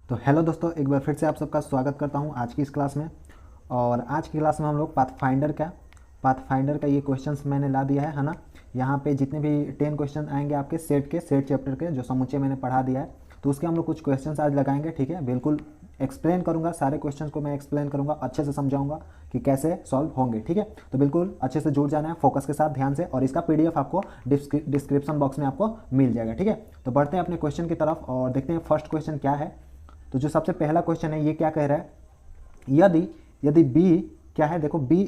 तो हेलो दोस्तों, एक बार फिर से आप सबका स्वागत करता हूं आज की इस क्लास में। और आज की क्लास में हम लोग पाथफाइंडर का ये क्वेश्चंस मैंने ला दिया है ना। यहाँ पे जितने भी 10 क्वेश्चन आएंगे आपके सेट चैप्टर के जो समूचे मैंने पढ़ा दिया है, तो उसके हम लोग कुछ क्वेश्चंस आज लगाएंगे। ठीक है, बिल्कुल एक्सप्लेन करूँगा, सारे क्वेश्चन को मैं एक्सप्लेन करूँगा, अच्छे से समझाऊंगा कि कैसे सॉल्व होंगे। ठीक है, तो बिल्कुल अच्छे से जुड़ जाना है फोकस के साथ, ध्यान से। और इसका पीडीएफ आपको डिस्क्रिप्शन बॉक्स में आपको मिल जाएगा। ठीक है, तो बढ़ते हैं अपने क्वेश्चन की तरफ और देखते हैं फर्स्ट क्वेश्चन क्या है। तो जो सबसे पहला क्वेश्चन है ये क्या कह रहा है, यदि यदि बी क्या है, देखो बी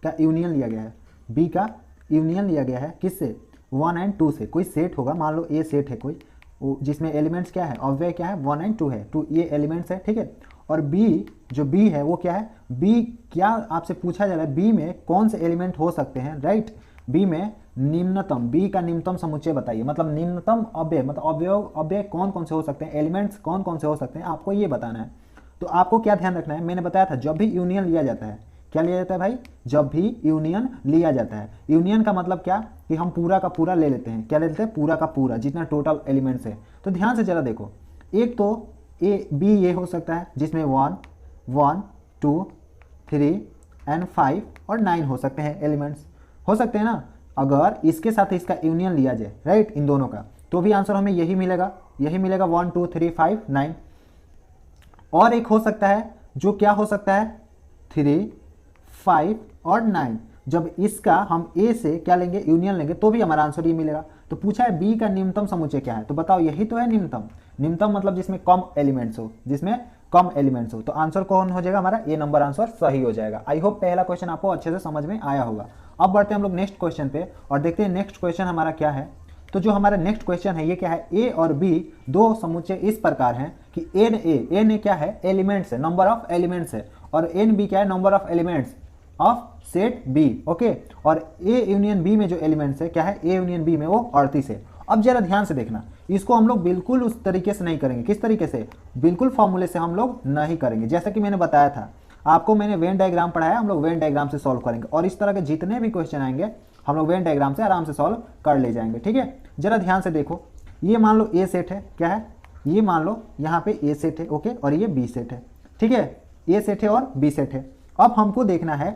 का यूनियन लिया गया है। बी का यूनियन लिया गया है किससे, 1 एंड 2 से। कोई सेट होगा, मान लो ए सेट है कोई, जिसमें एलिमेंट्स क्या है, अव्यय क्या है, 1 एंड 2 है, 2 ये एलिमेंट्स है। ठीक है, और बी जो बी है वो क्या है, बी क्या आपसे पूछा जा रहा है, बी में कौन से एलिमेंट हो सकते हैं, राइट। बी में निम्नतम, बी का निम्नतम समुच्चय बताइए, मतलब निम्नतम अव्यय, मतलब अव्यय कौन कौन से हो सकते हैं, एलिमेंट्स कौन कौन से हो सकते हैं, आपको ये बताना है। तो आपको क्या ध्यान रखना है, मैंने बताया था जब भी यूनियन लिया जाता है, क्या लिया जाता है भाई, जब भी यूनियन लिया जाता है। यूनियन का मतलब क्या कि हम पूरा का पूरा ले लेते हैं, क्या ले लेते हैं, पूरा का पूरा, जितना टोटल एलिमेंट्स है। तो ध्यान से जरा देखो, एक तो ए बी ये हो सकता है जिसमें 1 1 2 3 एंड 5 और 9 हो सकते हैं, एलिमेंट्स हो सकते हैं ना। अगर इसके साथ इसका यूनियन लिया जाए, राइट, इन दोनों का, तो भी आंसर हमें यही मिलेगा, 1 2 3 5 9। और एक हो सकता है जो क्या हो सकता है, 3 5 और 9। जब इसका हम ए से क्या लेंगे, यूनियन लेंगे, तो भी हमारा आंसर ये मिलेगा। तो पूछा है बी का न्यूनतम समुच्चय क्या है, तो बताओ यही तो है न्यूनतम। न्यूनतम मतलब जिसमें कम एलिमेंट्स हो, जिसमें कम एलिमेंट्स हो। तो आंसर कौन हो जाएगा हमारा, ए नंबर आंसर सही हो जाएगा। आई होप पहला क्वेश्चन आपको अच्छे से समझ में आया होगा। अब बढ़ते हैं हम लोग नेक्स्ट क्वेश्चन पे और देखते हैं नेक्स्ट क्वेश्चन हमारा क्या है। तो जो हमारा नेक्स्ट क्वेश्चन है ये क्या है, ए और बी दो समुच्चय इस प्रकार हैं कि एन ए क्या है, एलिमेंट्स है, नंबर ऑफ एलिमेंट्स है, और एन बी क्या है, number of elements of set B. Okay, और ए यूनियन बी में जो एलिमेंट्स है क्या है, ए यूनियन बी में वो 38 है। अब जरा ध्यान से देखना, इसको हम लोग बिल्कुल उस तरीके से नहीं करेंगे। किस तरीके से, बिल्कुल फॉर्मूले से हम लोग नहीं करेंगे। जैसा कि मैंने बताया था आपको, मैंने वेन डायग्राम पढ़ाया, हम लोग वेन डायग्राम से सॉल्व करेंगे। और इस तरह के जितने भी क्वेश्चन आएंगे हम लोग वेन डायग्राम से आराम से सॉल्व कर ले जाएंगे। ठीक है, जरा ध्यान से देखो, ये मान लो ए सेट है, क्या है, ये मान लो यहाँ पे ए सेट है, ओके, और ये बी सेट है। ठीक है, ए सेट है और बी सेट है। अब हमको देखना है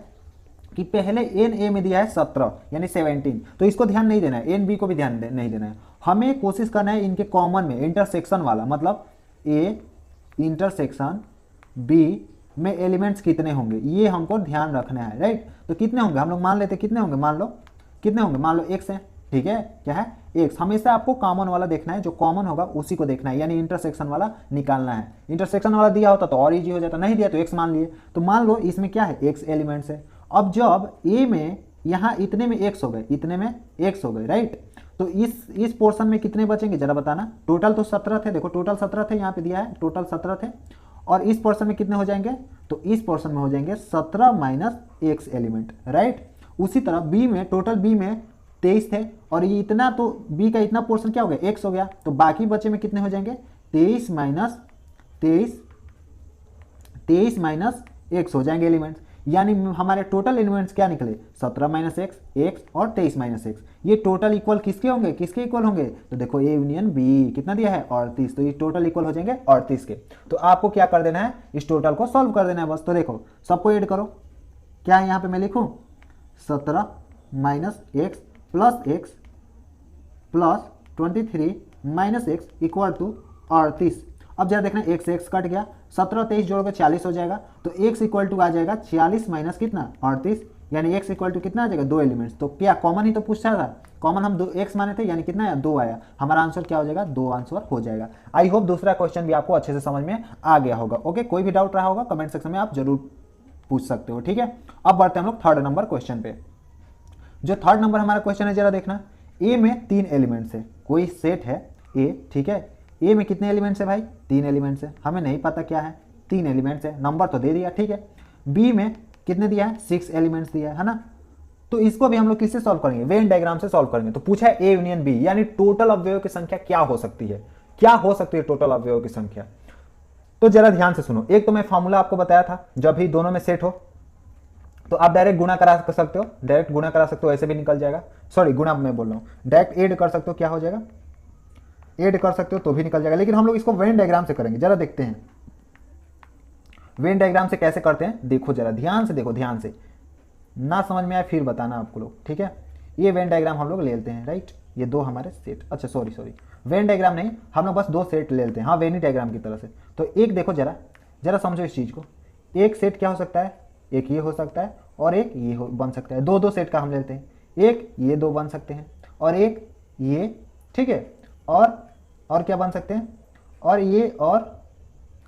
कि पहले एन ए में दिया है 17 यानी 17, तो इसको ध्यान नहीं देना है, एन बी को भी ध्यान नहीं देना है। हमें कोशिश करना है इनके कॉमन में, इंटरसेक्शन वाला, मतलब ए इंटरसेक्शन बी में एलिमेंट्स कितने होंगे ये हमको ध्यान रखना है, राइट। तो कितने होंगे हम लोग मान लेते, कितने होंगे, मान लो कितने होंगे, मान लो x है। ठीक है, क्या है, x। हमेशा आपको कॉमन वाला देखना है, जो कॉमन होगा उसी को देखना है, यानी इंटरसेक्शन वाला निकालना है। इंटरसेक्शन वाला दिया होता तो और इजी हो जाता, नहीं दिया तो x मान लिए। तो मान लो इसमें क्या है, x एलिमेंट्स है। अब जब a में यहाँ इतने में x हो गए, इतने में x हो गए, राइट, तो इस पोर्शन में कितने बचेंगे जरा बताना। टोटल तो 17 थे, देखो टोटल 17 थे, यहाँ पे दिया है टोटल 17 थे। और इस पोर्शन में कितने हो जाएंगे, तो इस पोर्शन में हो जाएंगे 17 माइनस x एलिमेंट, राइट। उसी तरह बी में, टोटल बी में 23 थे, और ये इतना, तो बी का इतना पोर्शन क्या हो गया, x हो गया। तो बाकी बचे में कितने हो जाएंगे, 23 माइनस x हो जाएंगे एलिमेंट्स। यानी हमारे टोटल एलिमेंट्स क्या निकले, 17 माइनस x और 23 माइनस x। ये टोटल इक्वल किसके होंगे, किसके इक्वल होंगे, तो देखो ए यूनियन बी कितना दिया है, 38, तो ये टोटल इक्वल हो जाएंगे 38 के। तो आपको क्या कर देना है, इस टोटल को सॉल्व कर देना है बस। तो देखो सबको ऐड करो, क्या है यहाँ पे मैं लिखूँ, 17 minus x plus 23 minus x equal to 38। अब जरा देखना, x से x कट गया, 17 23 जोड़ोगे 40 हो जाएगा। तो x इक्वल टू आ जाएगा 40 माइनस कितना, 38, यानी x इक्वल टू कितना आ जाएगा, 2 एलिमेंट्स। तो क्या कॉमन ही तो पूछा था, कॉमन हम 2x माने थे, यानी कितना आया, 2 आया। हमारा आंसर क्या हो जाएगा, 2 आंसर हो जाएगा। आई होप दूसरा क्वेश्चन भी आपको अच्छे से समझ में आ गया होगा। ओके, कोई भी डाउट रहा होगा कमेंट सेक्शन में आप जरूर पूछ सकते हो। ठीक है, अब बढ़ते हैं हम लोग थर्ड नंबर क्वेश्चन पे। जो थर्ड नंबर हमारा क्वेश्चन है, जरा देखना, ए में 3 एलिमेंट्स है, कोई सेट है ए। ठीक है, ए में कितने एलिमेंट्स है भाई, 3 एलिमेंट्स है, हमें नहीं पता क्या है, 3 एलिमेंट्स है, नंबर तो दे दिया। ठीक है, बी में कितने दिया है, 6 एलिमेंट्स दिया है ना। तो इसको भी हम लोग किससे सॉल्व करेंगे, वेन डायग्राम से सॉल्व करेंगे। तो पूछा है ए यूनियन बी, यानी टोटल अवयवों की संख्या क्या हो सकती है, क्या हो सकती है टोटल अवयवों की संख्या। तो जरा ध्यान से सुनो, एक तो मैं फॉर्मूला आपको बताया था, जब भी दोनों में सेट हो तो आप डायरेक्ट गुणा करा सकते हो, डायरेक्ट गुणा करा सकते हो, ऐसे भी निकल जाएगा। सॉरी, गुणा मैं बोल रहा हूँ, डायरेक्ट ऐड कर सकते हो, क्या हो जाएगा, ऐड कर सकते हो तो भी निकल जाएगा। लेकिन हम लोग इसको वेन डायग्राम से करेंगे, जरा देखते हैं वेन डायग्राम से कैसे करते हैं देखो जरा, ध्यान से देखो, ध्यान से, ना समझ में आए फिर बताना आपको लोग, ठीक है। ये वेन डायग्राम हम लोग ले लेते हैं, राइट, ये दो हमारे सेट, अच्छा सॉरी वेन डायग्राम नहीं, हम लोग बस दो सेट ले लेते हैं, हाँ वेनी डायग्राम की तरह से। तो एक देखो जरा, जरा समझो इस चीज़ को, एक सेट क्या हो सकता है, एक ये हो सकता है और एक ये बन सकता है, दो सेट का हम लेते हैं, एक ये दो बन सकते हैं और एक ये, ठीक है, और क्या बन सकते हैं, और ये और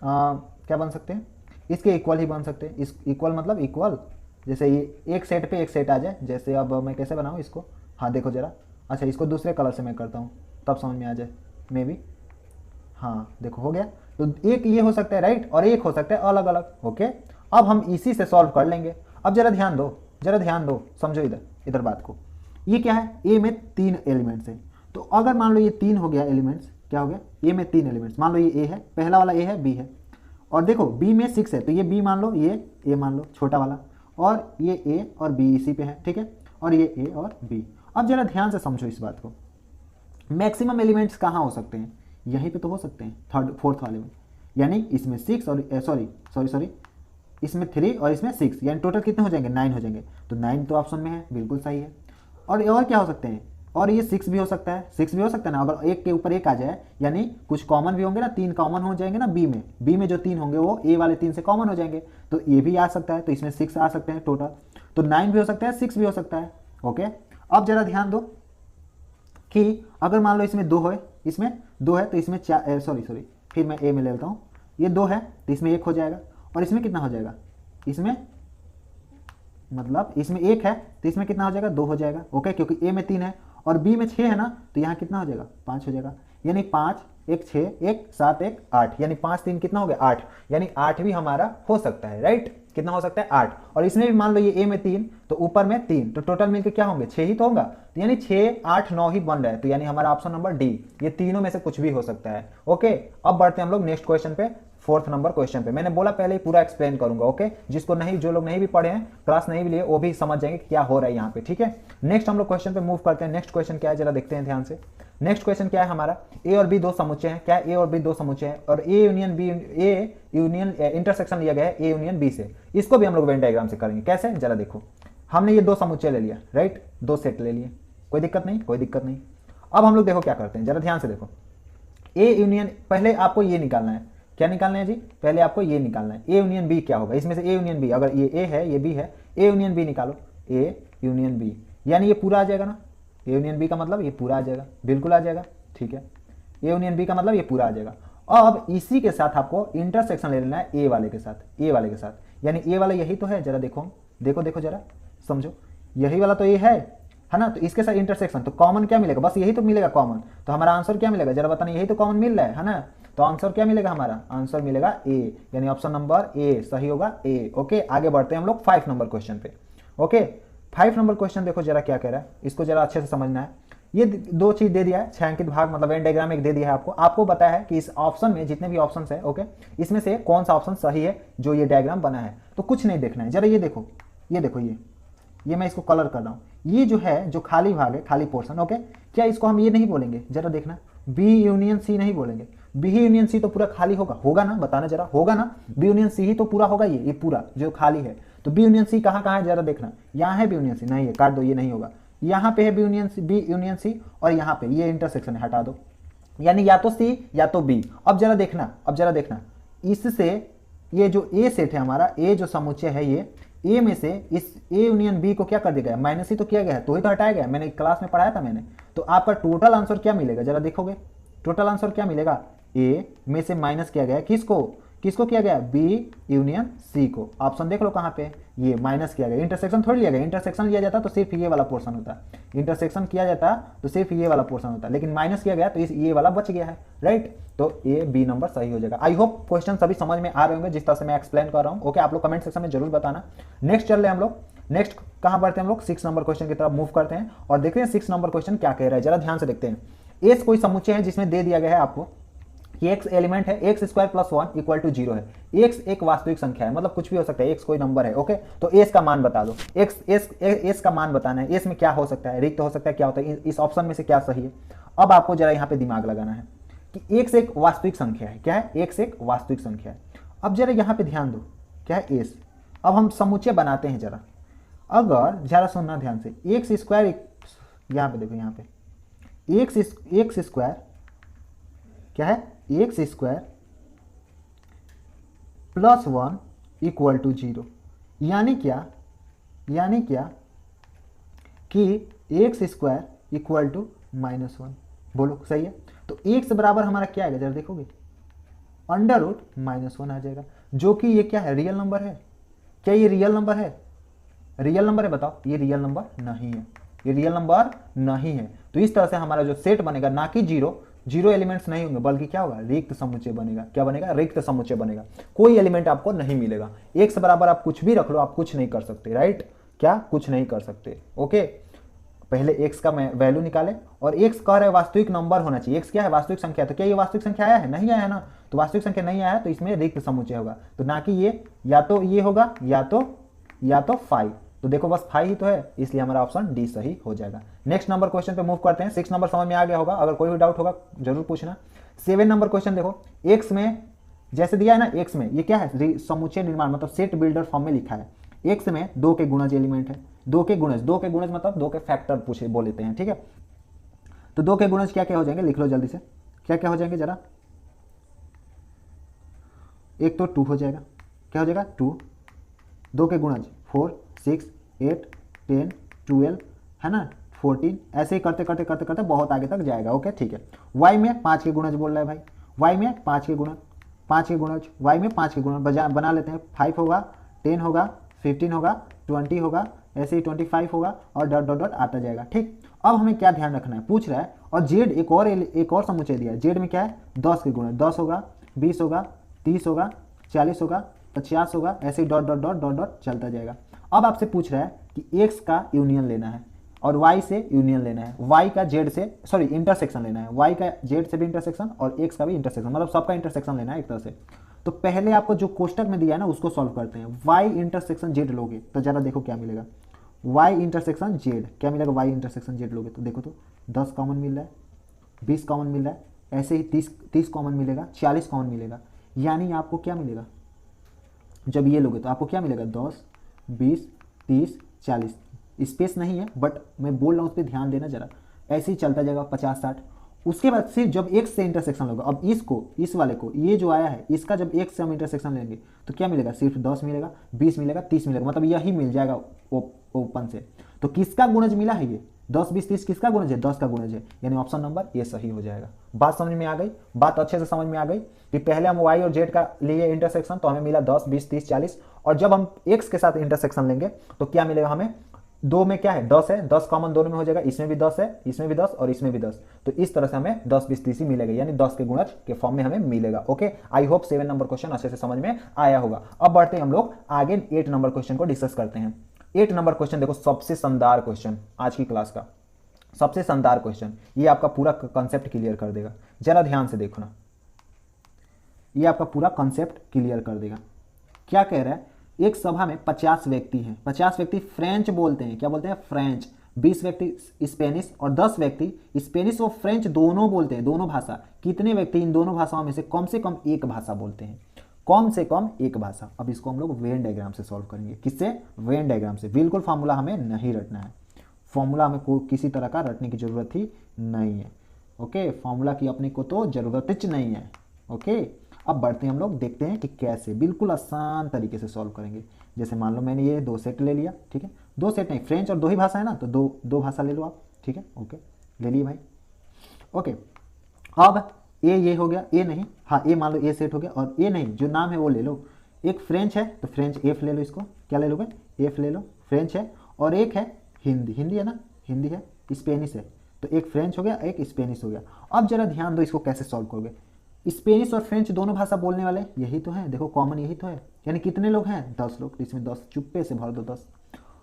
क्या बन सकते हैं, इसके इक्वल ही बन सकते हैं, इस इक्वल मतलब इक्वल, जैसे ये एक सेट पे एक सेट आ जाए, जैसे अब मैं कैसे बनाऊँ इसको, हाँ देखो जरा, अच्छा इसको दूसरे कलर से मैं करता हूँ तब समझ में आ जाए मे बी, हाँ देखो हो गया। तो एक ये हो सकता है राइट, और एक हो सकता है अलग अलग, ओके। अब हम इसी से सॉल्व कर लेंगे। अब जरा ध्यान दो, जरा ध्यान दो, समझो इधर इधर बात को। ये क्या है, ए में 3 एलिमेंट्स है, तो अगर मान लो ये 3 हो गया एलिमेंट्स, क्या हो गया, ए में 3 एलिमेंट्स, मान लो ये ए है, पहला वाला ए है, बी है, और देखो बी में 6 है, तो ये बी मान लो, ये ए मान लो छोटा वाला, और ये ए और बी इसी पे है, ठीक है, और ये ए और बी। अब जरा ध्यान से समझो इस बात को, मैक्सिमम एलिमेंट्स कहाँ हो सकते हैं, यहीं पे तो हो सकते हैं, थर्ड फोर्थ वाले में, यानी इसमें 6 और सॉरी इसमें 3 और इसमें 6, यानी टोटल कितने हो जाएंगे, 9 हो जाएंगे। तो 9 तो ऑप्शन में है, बिल्कुल सही है। और क्या हो सकते हैं, और ये 6 भी हो सकता है, 6 भी हो सकता है ना, अगर एक के ऊपर एक आ जाए, यानी कुछ कॉमन भी होंगे ना, 3 कॉमन हो जाएंगे ना बी में जो 3 होंगे वो ए वाले 3 से कॉमन हो जाएंगे, तो ये भी आ सकता है, तो इसमें 6 आ सकते हैं टोटल, तो 9 भी हो सकता है, 6 भी हो सकता है, ओके। अब जरा ध्यान दो कि अगर मान लो इसमें 2 है, इसमें 2 है, तो इसमें सॉरी फिर मैं ए में ले लेता हूँ, ये 2 है तो इसमें 1 हो जाएगा, और इसमें कितना हो जाएगा, इसमें मतलब इसमें 1 है तो इसमें कितना हो जाएगा, 2 हो जाएगा, ओके, क्योंकि ए में 3 है और बी में 6 है ना, तो यहाँ कितना हो जाएगा, 5 हो जाएगा, यानी 5 1 6 1 7 1 8, यानी 5 3 कितना हो गया, 8, यानी 8 भी हमारा हो सकता है, राइट, कितना हो सकता है, 8। और इसमें भी मान लो ये ए में 3 तो ऊपर में 3, तो टोटल मिलकर क्या होंगे, 6 ही तो होगा, तो यानी 6 8 9 ही बन रहा है, तो यानी हमारा ऑप्शन नंबर डी, ये तीनों में से कुछ भी हो सकता है, ओके। अब बढ़ते हैं हम लोग नेक्स्ट क्वेश्चन पे, 4th नंबर क्वेश्चन पे। मैंने बोला पहले ही पूरा एक्सप्लेन करूंगा, ओके, जिसको नहीं, जो लोग नहीं भी पढ़े हैं, क्लास नहीं भी लिए, वो भी समझ जाएंगे क्या हो रहा है यहाँ पे, ठीक है। नेक्स्ट हम लोग क्वेश्चन पे मूव करते हैं। नेक्स्ट क्वेश्चन क्या है जरा देखते हैं ध्यान से। नेक्स्ट क्वेश्चन क्या है हमारा, ए और बी दो समुच्चय हैं, क्या ए और बी दो समुच्चय हैं, और A union B, A union intersection लिया गया है ए यूनियन बी से, इसको भी हम लोग वेन डायग्राम से करेंगे। कैसे, जरा देखो, हमने ये दो समुच्चय ले लिया, राइट, दो सेट ले लिए, कोई दिक्कत नहीं, कोई दिक्कत नहीं। अब हम लोग देखो क्या करते हैं, जरा ध्यान से देखो, ए यूनियन, पहले आपको ये निकालना है, क्या निकालना है जी, पहले आपको ये निकालना है, ए यूनियन बी क्या होगा, इसमें से ए यूनियन बी, अगर ये ए है ये बी है, ए यूनियन बी निकालो, ए यूनियन बी, यानी ये पूरा आ जाएगा ना, ए यूनियन बी का मतलब ये पूरा आ जाएगा, बिल्कुल आ जाएगा, ठीक है, ए यूनियन बी का मतलब ये पूरा आ जाएगा। अब इसी के साथ आपको इंटरसेक्शन ले लेना है ए वाले के साथ, ए वाले के साथ, यानी ए वाला यही तो है, जरा देखो, देखो देखो जरा समझो, यही वाला तो ये है ना, तो इसके साथ इंटरसेक्शन, तो कॉमन क्या मिलेगा, बस यही तो मिलेगा कॉमन, तो हमारा आंसर क्या मिलेगा, जरा बताना, यही तो कॉमन मिल रहा है ना, तो आंसर क्या मिलेगा, हमारा आंसर मिलेगा ए, यानी ऑप्शन नंबर ए सही होगा, ए, ओके। आगे बढ़ते हैं हम लोग 5 नंबर क्वेश्चन पे, ओके। 5 नंबर क्वेश्चन देखो जरा क्या कह रहा है, इसको जरा अच्छे से समझना है। ये दो चीज दे दिया है, छायांकित भाग मतलब वेन डायग्राम एक दे दिया है आपको बताया है कि इस ऑप्शन में जितने भी ऑप्शन है, ओके, इसमें से कौन सा ऑप्शन सही है जो ये डायग्राम बना है, तो कुछ नहीं देखना है, जरा ये देखो, ये देखो, ये मैं इसको कलर कर रहा हूँ, ये जो है जो खाली भाग है, खाली पोर्शन, ओके, क्या इसको हम ये नहीं बोलेंगे, जरा देखना, बी यूनियन सी नहीं बोलेंगे, बी यूनियन सी तो पूरा खाली होगा ना, बताना जरा, होगा ना, बी यूनियन सी ही तो पूरा होगा, ये पूरा जो खाली है, तो बी यूनियन सी कहाँ है, जरा देखना, यहाँ है बी यूनियन सी, नहीं है, काट दो, ये नहीं होगा, यहाँ पे है बी यूनियन सी, और यहाँ पे ये इंटरसेक्शन है, हटा दो, यानी या तो सी या तो बी। अब जरा देखना, इससे ये जो ए सेट है हमारा, ए जो समुच्चय है, ये ए में से इस ए यूनियन बी को क्या कर दिया गया, माइनस ही तो किया गया है, तो ही तो हटाया गया, मैंने क्लास में पढ़ाया था मैंने, तो आपका टोटल आंसर क्या मिलेगा, जरा देखोगे, टोटल आंसर क्या मिलेगा, ए में से माइनस किया गया, किसको किया गया, बी यूनियन सी को, ऑप्शन देख लो कहाँ पे, ये माइनस किया गया, इंटरसेक्शन थोड़ी लिया गया, इंटरसेक्शन लिया जाता तो सिर्फ ये वाला पोर्शन होता, इंटरसेक्शन किया जाता तो सिर्फ ये वाला पोर्शन होता, लेकिन माइनस किया गया तो ये वाला बच गया है, राइट, तो ए बी नंबर सही हो जाएगा। आई होप क्वेश्चन सभी समझ में आ रहे होंगे जिस तरह से मैं एक्सप्लेन कर रहा हूँ, ओके, आप लोग कमेंट सेक्शन में जरूर बताना। नेक्स्ट चल रहे हैं हम लोग, नेक्स्ट कहाँ बढ़ते हैं हम लोग, 6 नंबर क्वेश्चन की तरफ मूव करते हैं और देखते हैं 6 नंबर क्वेश्चन क्या कह रहा है, जरा ध्यान से देखते हैं। एस कोई समुच्चय है जिसमें दे दिया गया है आपको कि एक्स एलिमेंट है, X square plus 1 equal to 0 है, एक्स एक वास्तविक संख्या है, मतलब कुछ भी हो सकता है, एक्स कोई नंबर है, ओके, तो एस का मान बता दो, एस का मान बताना है, एस में क्या हो सकता है, रिक्त हो सकता है, क्या होता है, इस ऑप्शन में से क्या सही है। अब आपको जरा यहाँ पे दिमाग लगाना है कि एक्स एक वास्तविक संख्या है, क्या है, एक्स एक वास्तविक संख्या है। अब जरा यहाँ पे ध्यान दो, क्या है एस। अब हम समुच्चय बनाते हैं जरा, अगर जरा सुनना ध्यान से, एक्स स्क्वायर, यहाँ पे देखो, यहाँ पे एक्स स्क्वायर क्या है, X square plus 1 equal to 0, यानी क्या, यानी क्या कि एक्स स्क्वायर इक्वल टू -1। बोलो सही है। तो एक्स बराबर हमारा क्या आएगा, जरा देखोगे, अंडर रूट -1 आ जाएगा, जो कि ये क्या है, रियल नंबर है। क्या ये रियल नंबर है, रियल नंबर है, बताओ। ये रियल नंबर नहीं है, ये रियल नंबर नहीं है। तो इस तरह से हमारा जो सेट बनेगा, ना कि जीरो एलिमेंट्स नहीं होंगे, बल्कि क्या होगा, रिक्त समुच्चय बनेगा। क्या बनेगा, रिक्त समुच्चय बनेगा। कोई एलिमेंट आपको नहीं मिलेगा। एक्स बराबर आप कुछ भी रख लो, आप कुछ नहीं कर सकते, राइट। क्या, कुछ नहीं कर सकते। ओके, पहले एक्स का वैल्यू निकाले, और एक्स कह रहे वास्तविक नंबर होना चाहिए। एक्स क्या है, वास्तविक संख्या। तो क्या ये वास्तविक संख्या आया है, नहीं आया है ना। तो वास्तविक संख्या नहीं आया है, तो इसमें रिक्त समुच्चय होगा। तो ना कि ये, या तो ये होगा, या तो 5। तो देखो बस 5 ही तो है, इसलिए हमारा ऑप्शन डी सही हो जाएगा। नेक्स्ट नंबर क्वेश्चन पे मूव करते हैं। 6 नंबर समझ में आ गया होगा, अगर कोई भी डाउट होगा जरूर पूछना। 7 नंबर क्वेश्चन देखो, एक्स में जैसे दिया है ना, एक्स में ये क्या है, समुच्चय निर्माण, मतलब सेट बिल्डर फॉर्म में लिखा है। एक्स में 2 के गुणज एलिमेंट है, 2 के गुणज मतलब 2 के फैक्टर पूछे बोल लेते हैं, ठीक है। तो 2 के गुणज क्या क्या हो जाएंगे, लिख लो जल्दी से, क्या क्या हो जाएंगे जरा। एक तो 2 हो जाएगा, क्या हो जाएगा 2। 2 के गुणज 4, 6, 8, 10, 12 है ना, 14, ऐसे ही करते करते बहुत आगे तक जाएगा। ओके ठीक है। वाई में 5 के गुणज बोल रहा है भाई, वाई में 5 के गुणज, वाई में 5 के गुणज बना लेते हैं। 5 होगा, 10 होगा, 15 होगा, 20 होगा, ऐसे ही 25 होगा, और डॉट डॉट डॉट आता जाएगा, ठीक। अब हमें क्या ध्यान रखना है, पूछ रहा है, और जेड एक और समुच्चय दिया है। जेड में क्या है, 10 के गुणज, 10 होगा, 20 होगा, 30 होगा, 40 होगा, 50 होगा, ऐसे ही dot dot dot dot dot चलता जाएगा। अब आपसे पूछ रहा है कि एक्स का यूनियन लेना है और वाई से यूनियन लेना है, वाई का जेड से, सॉरी इंटरसेक्शन लेना है, वाई का जेड से भी इंटरसेक्शन और एक्स का भी इंटरसेक्शन, मतलब सबका इंटरसेक्शन लेना है एक तरह से। तो पहले आपको जो कोष्टक में दिया है ना, उसको सॉल्व करते हैं। वाई इंटरसेक्शन जेड लोगे तो जरा देखो क्या मिलेगा, वाई इंटरसेक्शन जेड क्या मिलेगा, वाई इंटरसेक्शन जेड लोगे तो देखो, तो 10 कॉमन मिल रहा है, 20 कॉमन मिल रहा है, ऐसे ही 30 कॉमन मिलेगा, 40 कॉमन मिलेगा, यानी आपको क्या मिलेगा, जब ये लोगे तो आपको क्या मिलेगा, 10, 20, 30, 40। स्पेस नहीं है, बट मैं बोल रहा हूँ उस पर ध्यान देना जरा, ऐसे ही चलता जाएगा 50, 60। उसके बाद सिर्फ जब एक्स से इंटरसेक्शन होगा, अब इसको, इस वाले को, ये जो आया है इसका जब एक्स से हम इंटरसेक्शन लेंगे तो क्या मिलेगा, सिर्फ 10 मिलेगा, 20 मिलेगा, 30 मिलेगा, मतलब यही मिल जाएगा ओपन से। तो किसका गुणज मिला है, ये 10, 20, 30 किसका गुणज है, 10 का गुणज है, यानी ऑप्शन नंबर ये सही हो जाएगा। बात समझ में आ गई, बात अच्छे से समझ में आ गई कि पहले हम वाई और जेड का लिए इंटरसेक्शन तो हमें मिला 10, 20, 30, 40, और जब हम एक्स के साथ इंटरसेक्शन लेंगे तो क्या मिलेगा हमें, 2 में क्या है, 10 है, 10 कॉमन दोनों में हो जाएगा, इसमें भी 10 है, इसमें भी 10 और इसमें भी 10। तो इस तरह से हमें 10, 20, 30 ही मिलेगा, यानी 10 के गुणज के फॉर्म में हमें मिलेगा। Okay, I hope 7 number question अच्छे से समझ में आया होगा। अब बढ़ते हैं हम लोग आगे 8 नंबर क्वेश्चन को डिस्कस करते हैं। 8 नंबर क्वेश्चन देखो, सबसे शानदार क्वेश्चन आज की क्लास का, सबसे शानदार क्वेश्चन, ये आपका पूरा कॉन्सेप्ट क्लियर कर देगा। जरा ध्यान से देखो ना, ये आपका पूरा कॉन्सेप्ट क्लियर कर देगा। क्या कह रहा है, एक सभा में 50 व्यक्ति हैं, 50 व्यक्ति फ्रेंच बोलते हैं, क्या बोलते हैं, फ्रेंच, 20 व्यक्ति स्पेनिश और 10 व्यक्ति स्पेनिश और फ्रेंच दोनों बोलते हैं, दोनों भाषा। कितने व्यक्ति इन दोनों भाषाओं में से कम एक भाषा बोलते हैं, कम से कम एक भाषा। अब इसको हम लोग वेन डायग्राम से सॉल्व करेंगे, किससे, वेन डायग्राम से। बिल्कुल फॉर्मूला हमें नहीं रटना है, फॉर्मूला हमें कोई किसी तरह का रटने की जरूरत ही नहीं है। ओके, फॉर्मूला की अपने को तो जरूरत ही नहीं है। ओके, अब बढ़ते हैं हम लोग, देखते हैं कि कैसे बिल्कुल आसान तरीके से सॉल्व करेंगे। जैसे मान लो मैंने ये 2 सेट ले लिया, ठीक है, 2 सेट नहीं, फ्रेंच और 2 ही भाषा है ना, तो दो भाषा ले लो आप, ठीक है। ओके, ले लिए भाई। ओके, अब ये हो गया, ए नहीं, हाँ ए मान लो ए सेट हो गया, और ए नहीं, जो नाम है वो ले लो। एक फ्रेंच है तो फ्रेंच एफ ले लो, इसको क्या ले लोगे, एफ ले लो, फ्रेंच है। और एक है हिंदी, हिंदी है ना, हिंदी है, स्पेनिश है, तो एक फ्रेंच हो गया, एक स्पेनिश हो गया। अब जरा ध्यान दो, इसको कैसे सॉल्व करोगे। स्पेनिश और फ्रेंच दोनों भाषा बोलने वाले यही तो है, देखो कॉमन यही तो है, यानी कितने लोग हैं, 10 लोग, तो इसमें 10 चुप्पे से भर दो 10।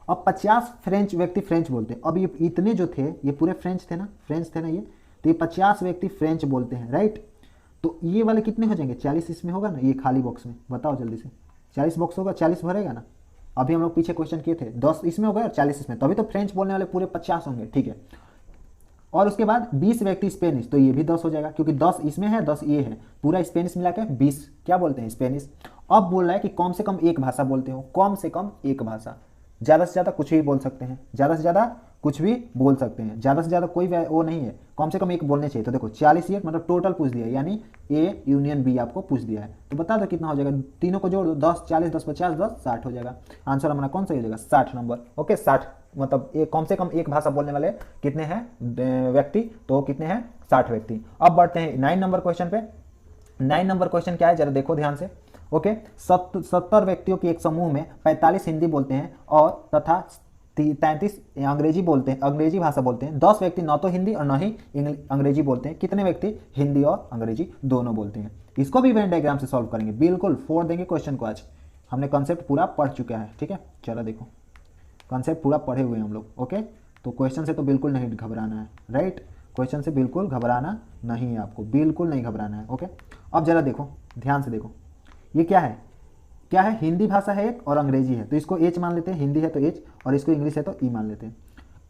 अब 50 फ्रेंच व्यक्ति फ्रेंच बोलते हैं। अब ये इतने जो थे ये पूरे फ्रेंच थे ना, फ्रेंच थे ना ये, तो ये 50 व्यक्ति फ्रेंच बोलते हैं, राइट। तो ये वाले कितने हो जाएंगे, 40 इसमें होगा ना, ये खाली बॉक्स में, बताओ जल्दी से, 40 बॉक्स होगा, 40 भरेगा ना। अभी हम लोग पीछे क्वेश्चन किए थे, 10 इसमें हो गए और 40 इसमें, तभी तो फ्रेंच बोलने वाले पूरे 50 होंगे, ठीक है। और उसके बाद 20 व्यक्ति स्पेनिश, तो ये भी 10 हो जाएगा, क्योंकि 10 इसमें है, 10 ये है, पूरा स्पेनिश मिला के 20 क्या बोलते हैं, स्पेनिश। अब बोल रहा है कि कम से कम एक भाषा बोलते हो, कम से कम एक भाषा, ज़्यादा से ज़्यादा कुछ भी बोल सकते हैं, ज़्यादा से ज़्यादा कुछ भी बोल सकते हैं, ज़्यादा से ज़्यादा कोई वो नहीं है, कम से कम एक बोलने चाहिए। तो देखो 40 ये मतलब टोटल पूछ दिया, यानी ए यूनियन बी आपको पूछ दिया है। तो बता दो कितना हो जाएगा, तीनों को जोड़ दो, 10 40 10 50 10 60 हो जाएगा। आंसर हमारा कौन सा हो जाएगा, 60 नंबर। ओके 60 मतलब कम से कम एक भाषा बोलने वाले कितने हैं व्यक्ति, तो कितने हैं 60 व्यक्ति। अब बढ़ते हैं 9 नंबर क्वेश्चन पे। 9 नंबर क्वेश्चन क्या है जरा देखो ध्यान से। ओके 70 व्यक्तियों के एक समूह में 45 हिंदी बोलते हैं और तथा 33 अंग्रेजी बोलते हैं, अंग्रेजी भाषा बोलते हैं। 10 व्यक्ति न तो हिंदी और न ही अंग्रेजी बोलते हैं। कितने व्यक्ति हिंदी और अंग्रेजी दोनों बोलते हैं। इसको भी वेन डायग्राम से सॉल्व करेंगे, बिल्कुल फोड़ देंगे क्वेश्चन को। आज हमने कॉन्सेप्ट पूरा पढ़ चुका है, ठीक है। चलो देखो कॉन्सेप्ट पूरा पढ़े हुए हैं हम लोग। ओके तो क्वेश्चन से तो बिल्कुल नहीं घबराना है, राइट। क्वेश्चन से बिल्कुल घबराना नहीं है आपको, बिल्कुल नहीं घबराना है। ओके अब जरा देखो ध्यान से देखो, ये क्या है, क्या है, हिंदी भाषा है एक और अंग्रेजी है, तो इसको एच मान लेते हैं, हिंदी है तो एच और इसको इंग्लिश है तो ई मान लेते हैं।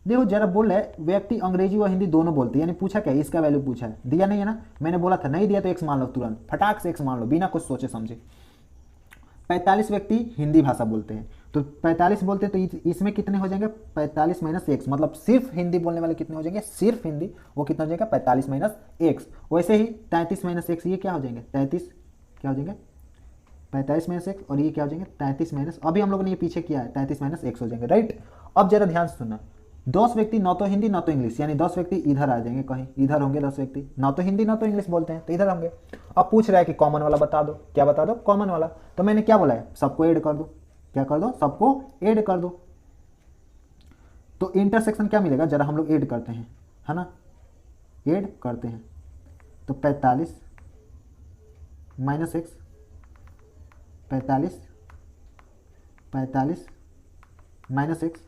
देखो जरा बोल रहा है व्यक्ति अंग्रेजी और हिंदी दोनों बोलते हैं, यानी पूछा क्या, इसका वैल्यू पूछा है, दिया नहीं है ना, मैंने बोला था नहीं दिया तो एक्स मान लो, तुरंत फटाक से एक्स मान लो बिना कुछ सोचे समझे। 45 व्यक्ति हिंदी भाषा बोलते हैं, तो 45 बोलते हैं तो इसमें कितने हो जाएंगे 45 माइनस एक्स, मतलब सिर्फ हिंदी बोलने वाले कितने हो जाएंगे, सिर्फ हिंदी, वो कितना हो जाएगा 45 माइनस एक्स। वैसे ही 33 माइनस एक्स ये क्या हो जाएंगे 33, क्या हो जाएंगे 45 माइनस एक्स, और ये क्या हो जाएंगे 33 माइनस, अभी हम लोगों ने ये पीछे किया है 33 माइनस एक्स हो जाएंगे, राइट। अब जरा ध्यान से सुनना, 10 व्यक्ति न तो हिंदी न तो इंग्लिश, यानी 10 व्यक्ति इधर आ जाएंगे, कहीं इधर होंगे 10 व्यक्ति, न तो हिंदी न तो इंग्लिश बोलते हैं तो इधर होंगे। अब पूछ रहा है कि कॉमन वाला बता दो, क्या बता दो, कॉमन वाला। तो मैंने क्या बोला है, सबको ऐड कर दो, क्या कर दो, सबको ऐड कर दो। तो इंटरसेक्शन क्या मिलेगा, जरा हम लोग ऐड करते हैं, है ना, ऐड करते हैं। तो 45 माइनस एक्स, 45 माइनस एक्स,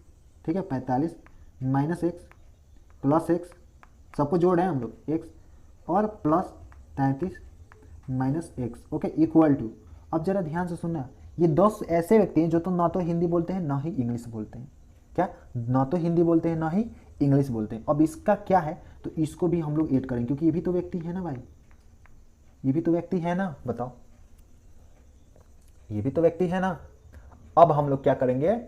ठीक है, 45 माइनस एक्स प्लस एक्स, सबको जोड़ रहे हैं हम लोग एक्स, और plus 33 minus X, okay equal to. अब जरा ध्यान से सुनना, ये 10 ऐसे व्यक्ति हैं जो तो ना तो हिंदी बोलते हैं ना ही इंग्लिश बोलते हैं, क्या, ना तो हिंदी बोलते हैं ना ही इंग्लिश बोलते हैं। अब इसका क्या है, तो इसको भी हम लोग ऐड करेंगे, क्योंकि ये भी तो व्यक्ति है ना भाई, ये भी तो व्यक्ति है ना, बताओ, ये भी तो व्यक्ति है ना। अब हम लोग क्या करेंगे,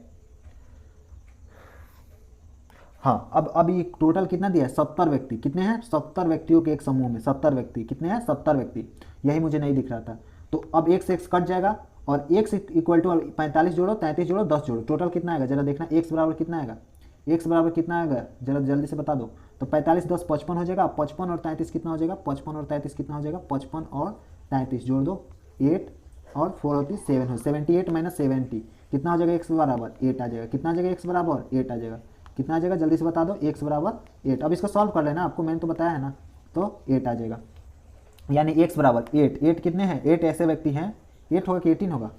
हाँ अब ये टोटल कितना दिया है 70 व्यक्ति, कितने हैं 70 व्यक्तियों के एक समूह में 70 व्यक्ति, कितने हैं 70 व्यक्ति, यही मुझे नहीं दिख रहा था। तो अब एक से एक्स कट जाएगा और एक्स इक्वल टू 45 जोड़ो 33 जोड़ो 10 जोड़ो, टोटल कितना आएगा जरा देखना, एक्स बराबर कितना आएगा, एक्स बराबर कितना आएगा जरा जल्दी से बता दो। तो 45 10 55 हो जाएगा, 55 और 33 कितना हो जाएगा, 55 और 33 कितना हो जाएगा, 55 और 33 जोड़ दो 8 और 4 होती 7 हो, 78 माइनस 70 कितना हो जाएगा, एक्स बराबर 8 आ जाएगा, कितना आ जाएगा एक्स बराबर 8 आ जाएगा, कितना आ जाएगा जल्दी से बता दो, एक्स बराबर 8। अब इसको सॉल्व कर लेना, आपको मैंने तो बताया है ना, तो 8 आ जाएगा, यानी एक्स बराबर 8, 8 कितने हैं 8 ऐसे व्यक्ति हैं, 8 होगा कि 18 होगा,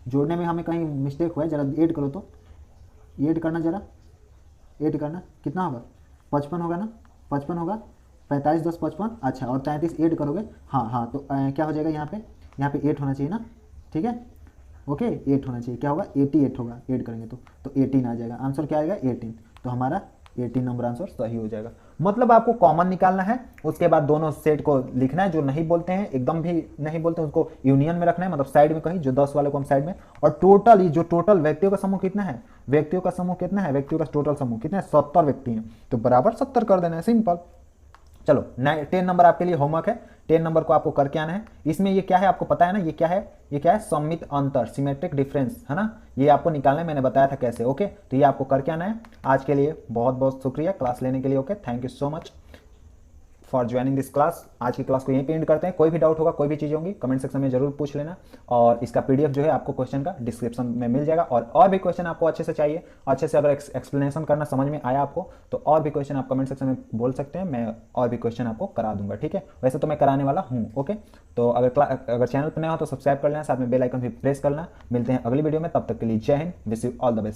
जोड़ने में हमें कहीं मिस्टेक हुआ है, जरा ऐड करो, तो ऐड करना, जरा ऐड करना, कितना होगा 55 होगा ना, 55 होगा, 45 10 55, अच्छा और 33 ऐड करोगे, हाँ हाँ तो क्या हो जाएगा यहाँ पे 8 होना चाहिए ना, ठीक है, ओके 8 होना चाहिए, क्या होगा 88 होगा, ऐड करेंगे तो 18 आ जाएगा, आंसर क्या आएगा 18, तो हमारा 18 नंबर आंसर सही हो जाएगा। मतलब आपको कॉमन निकालना है, उसके बाद दोनों सेट को लिखना है, जो नहीं बोलते हैं एकदम भी नहीं बोलते हैं उसको यूनियन में रखना है, मतलब साइड में कहीं, जो 10 वाले को हम साइड में, और टोटल जो टोटल व्यक्तियों का समूह कितना है, व्यक्तियों का समूह कितना है, व्यक्तियों का टोटल समूह कितना है 70 व्यक्ति हैं, तो बराबर 70 कर देना है, सिंपल। चलो 10 नंबर आपके लिए होमवर्क है, 10 नंबर को आपको करके आना है। इसमें ये क्या है आपको पता है ना, ये क्या है, ये क्या है सममित अंतर, सिमेट्रिक डिफरेंस, है ना, ये आपको निकालना है, मैंने बताया था कैसे। ओके तो ये आपको करके आना है। आज के लिए बहुत बहुत शुक्रिया क्लास लेने के लिए। Okay thank you so much for joining this class. आज की क्लास को यहीं पे एंड करते हैं। कोई भी डाउट होगा, कोई भी चीज़ होगी, कमेंट सेक्शन में जरूर पूछ लेना, और इसका पीडीएफ जो है आपको क्वेश्चन का डिस्क्रिप्शन में मिल जाएगा। और भी क्वेश्चन आपको अच्छे से चाहिए, अच्छे से अगर एक्सप्लेनेशन करना समझ में आया आपको, तो और भी क्वेश्चन आप कमेंट सेक्शन में बोल सकते हैं, मैं और भी क्वेश्चन आपको करा दूंगा, ठीक है। वैसे तो मैं कराने वाला हूँ। ओके तो अगर चैनल पर नया हो तो सब्सक्राइब कर लेना, साथ में बेल आइकन भी प्रेस करना। मिलते हैं अगली वीडियो में, तब तक के लिए जय Hind, wish you all the best.